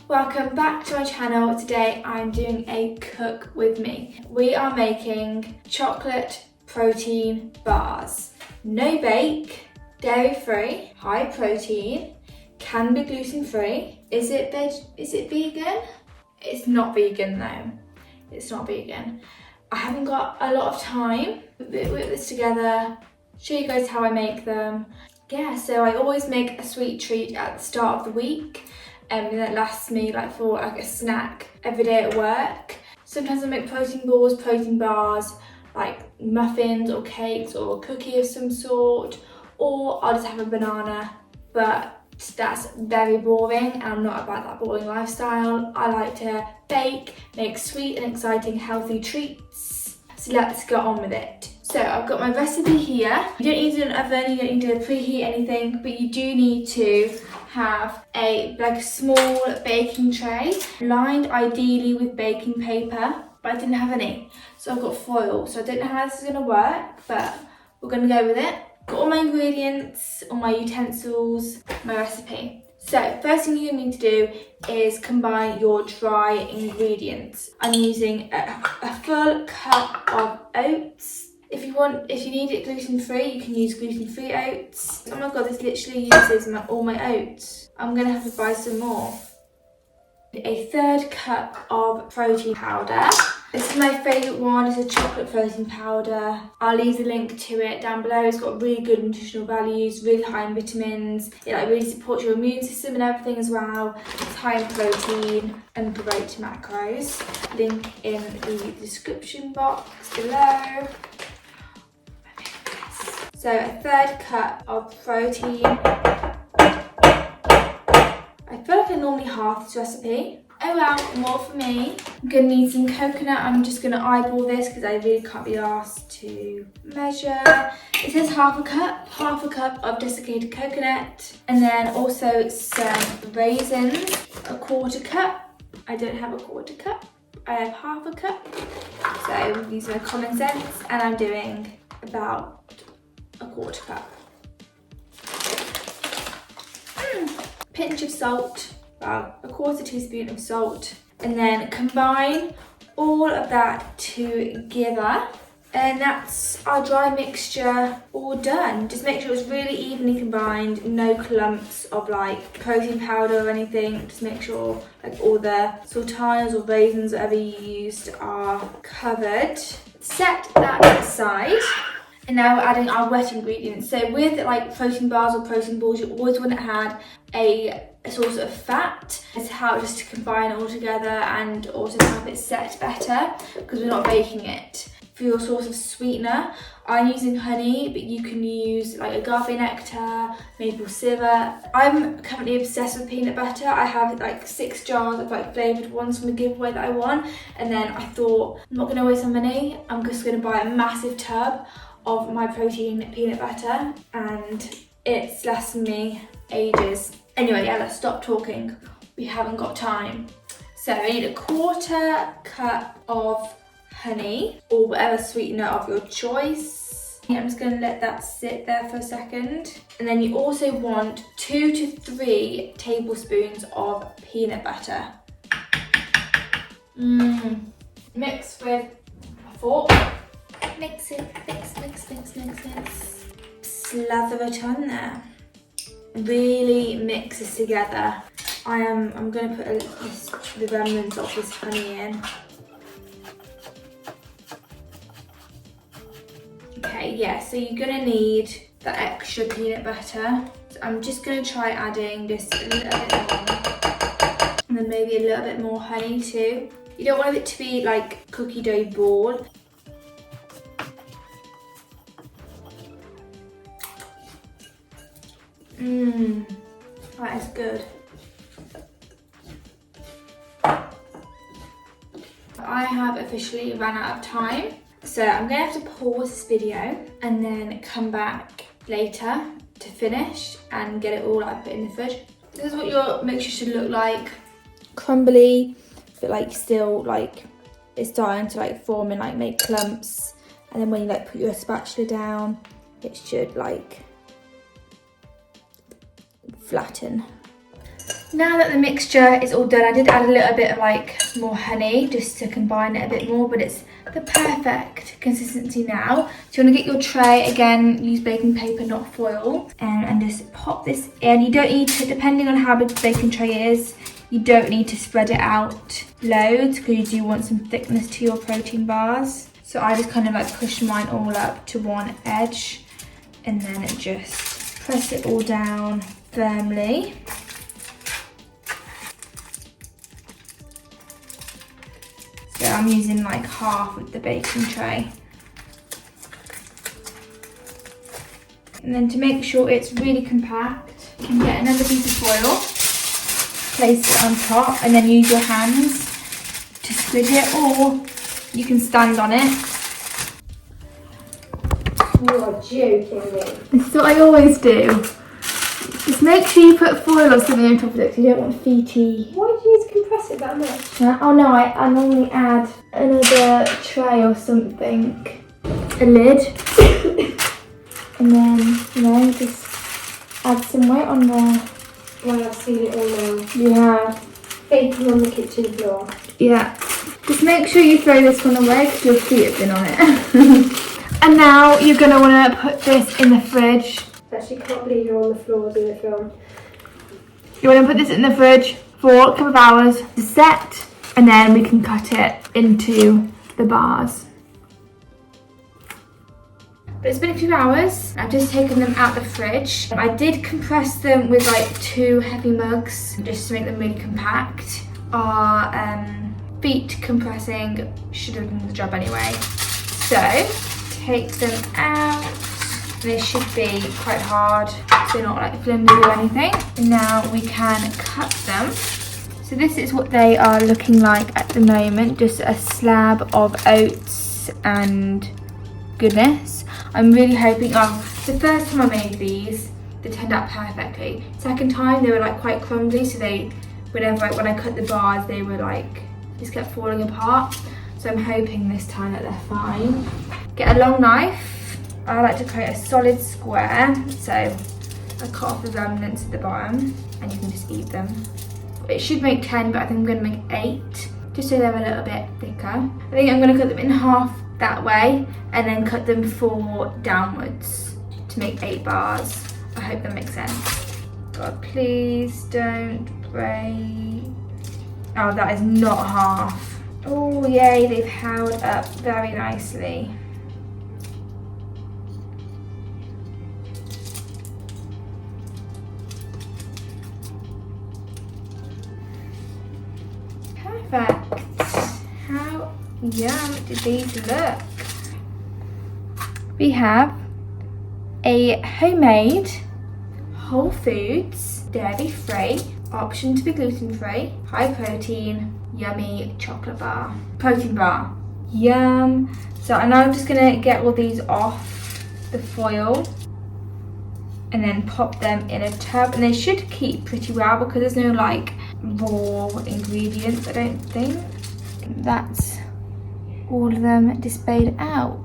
Welcome back to my channel. Today I'm doing a cook with me. We are making chocolate protein bars. No bake, dairy free, high protein, can be gluten free. Is it vegan? It's not vegan though. It's not vegan. I haven't got a lot of time to whip this together, show you guys how I make them. Yeah, so I always make a sweet treat at the start of the week. And that lasts me for a snack every day at work. Sometimes I make protein balls, protein bars, like muffins or cakes or a cookie of some sort, or I'll just have a banana, but that's very boring and I'm not about that boring lifestyle. I like to bake, make sweet and exciting healthy treats. So let's get on with it. So I've got my recipe here. You don't need an oven, you don't need to preheat anything, but you do need to have a small baking tray lined ideally with baking paper, but I didn't have any. So I've got foil. So I don't know how this is gonna work, but we're gonna go with it. Got all my ingredients, all my utensils, my recipe. So first thing you need to do is combine your dry ingredients. I'm using a full cup of oats. If you need it gluten-free, you can use gluten-free oats. Oh my god, this literally uses all my oats. I'm gonna have to buy some more. A third cup of protein powder. This is my favourite one, it's a chocolate protein powder. I'll leave the link to it down below. It's got really good nutritional values, really high in vitamins. It really supports your immune system and everything as well. It's high in protein and great macros. Link in the description box below. So a third cup of protein. I feel like I normally half this recipe. Oh well, more for me. I'm gonna need some coconut. I'm just gonna eyeball this because I really can't be asked to measure. It says half a cup of desiccated coconut. And then also some raisins, a quarter cup. I don't have a quarter cup, I have half a cup. So these are common sense and I'm doing about a quarter cup. Pinch of salt, about a quarter teaspoon of salt, and then combine all of that together, and that's our dry mixture all done. Just make sure it's really evenly combined, no clumps of protein powder or anything. Just make sure all the sultanas or raisins, whatever you used, are covered. Set that aside. And now we're adding our wet ingredients. So with protein bars or protein balls, you always want to add a source of fat. It's how just to combine it all together and also to have it set better because we're not baking it. For your source of sweetener, I'm using honey, but you can use agave nectar, maple syrup. I'm currently obsessed with peanut butter. I have 6 jars of flavoured ones from a giveaway that I won, and then I thought I'm not going to waste my money. I'm just going to buy a massive tub of my protein peanut butter and it's lasting me ages. Anyway, yeah, let's stop talking. We haven't got time. So I need a quarter cup of honey or whatever sweetener of your choice. I'm just gonna let that sit there for a second. And then you also want 2 to 3 tablespoons of peanut butter. Mix with a fork. Mix it, mix. Slather it on there. Really mix this together. I'm going to put the remnants of this honey in. Okay, yeah, so you're going to need the extra peanut butter. So I'm just going to try adding this a little bit more. And then maybe a little bit more honey too. You don't want it to be cookie dough ball. That is good. I have officially run out of time, so I'm gonna have to pause this video and then come back later to finish and get it all put in the fridge. This is what your mixture should look like. Crumbly, but still it's starting to form and make clumps. And then when you put your spatula down, it should flatten. Now that the mixture is all done, I did add a little bit of like more honey just to combine it a bit more, but it's the perfect consistency now. So you want to get your tray, again, use baking paper, not foil, and just pop this in. You don't need to, depending on how big the baking tray is, you don't need to spread it out loads because you do want some thickness to your protein bars. So I just kind of like push mine all up to one edge and then just press it all down firmly. So I'm using like half of the baking tray. And then to make sure it's really compact, you can get another piece of foil, place it on top, and then use your hands to squid it, or you can stand on it. You are joking me. This is what I always do. Just make sure you put foil or something on top of it because you don't want feety. Why do you need to compress it that much? Oh no, I normally add another tray or something. A lid. And then, you know, just add some weight on there. Well, I've seen it all now. You have. Baking on the kitchen floor. Yeah. Just make sure you throw this one away because your feet have been on it. And now you're going to want to put this in the fridge. I actually can't believe you're on the floor doing a film. You want to put this in the fridge for a couple of hours to set, and then we can cut it into the bars. But it's been a few hours. I've just taken them out the fridge. I did compress them with like 2 heavy mugs just to make them really compact. Our feet compressing should have done the job anyway. So take them out. They should be quite hard, so they're not like flimsy or anything. And now we can cut them. So this is what they are looking like at the moment, just a slab of oats and goodness. I'm really hoping, the first time I made these, they turned out perfectly. Second time, they were like quite crumbly, so when I cut the bars, they were like, just kept falling apart. So I'm hoping this time that they're fine. Get a long knife. I like to create a solid square, so I cut off the remnants at the bottom and you can just eat them. It should make 10, but I think I'm going to make 8, just so they're a little bit thicker. I think I'm going to cut them in half that way and then cut them 4 downwards to make 8 bars. I hope that makes sense. God, please don't break. Oh, that is not half. Oh, yay, they've held up very nicely. Perfect. How yum do these look? We have a homemade whole foods, dairy-free, option to be gluten-free, high protein, yummy chocolate bar. Protein bar. Yum. So I'm now just gonna get all these off the foil and then pop them in a tub, and they should keep pretty well because there's no like raw ingredients, I don't think. That's all of them displayed out.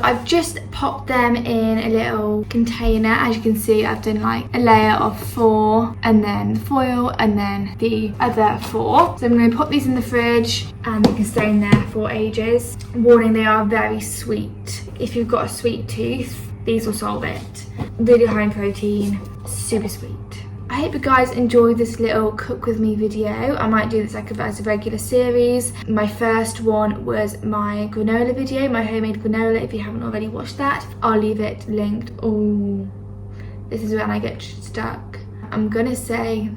I've just popped them in a little container. As you can see, I've done like a layer of 4 and then foil and then the other 4. So I'm going to put these in the fridge and they can stay in there for ages. Warning, they are very sweet. If you've got a sweet tooth, these will solve it. Really high in protein, super sweet. I hope you guys enjoyed this little cook with me video. I might do this like as a regular series. My first one was my granola video, my homemade granola. If you haven't already watched that, I'll leave it linked. Oh, this is when I get stuck. I'm gonna say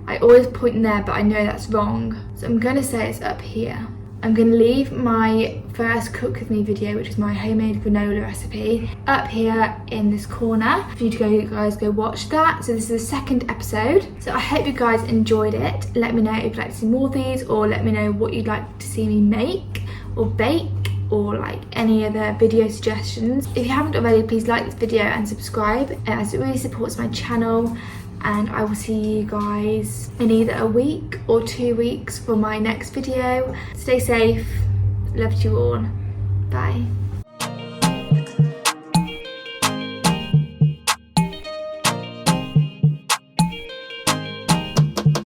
I always point there, but I know that's wrong. So I'm gonna say it's up here. I'm going to leave my first cook with me video, which is my homemade granola recipe, up here in this corner for you to guys go watch that. So this is the second episode. So I hope you guys enjoyed it. Let me know if you'd like to see more of these, or let me know what you'd like to see me make or bake or like any other video suggestions. If you haven't already, please like this video and subscribe, as it really supports my channel. And I will see you guys in either a week or 2 weeks for my next video. Stay safe. Love to you all. Bye.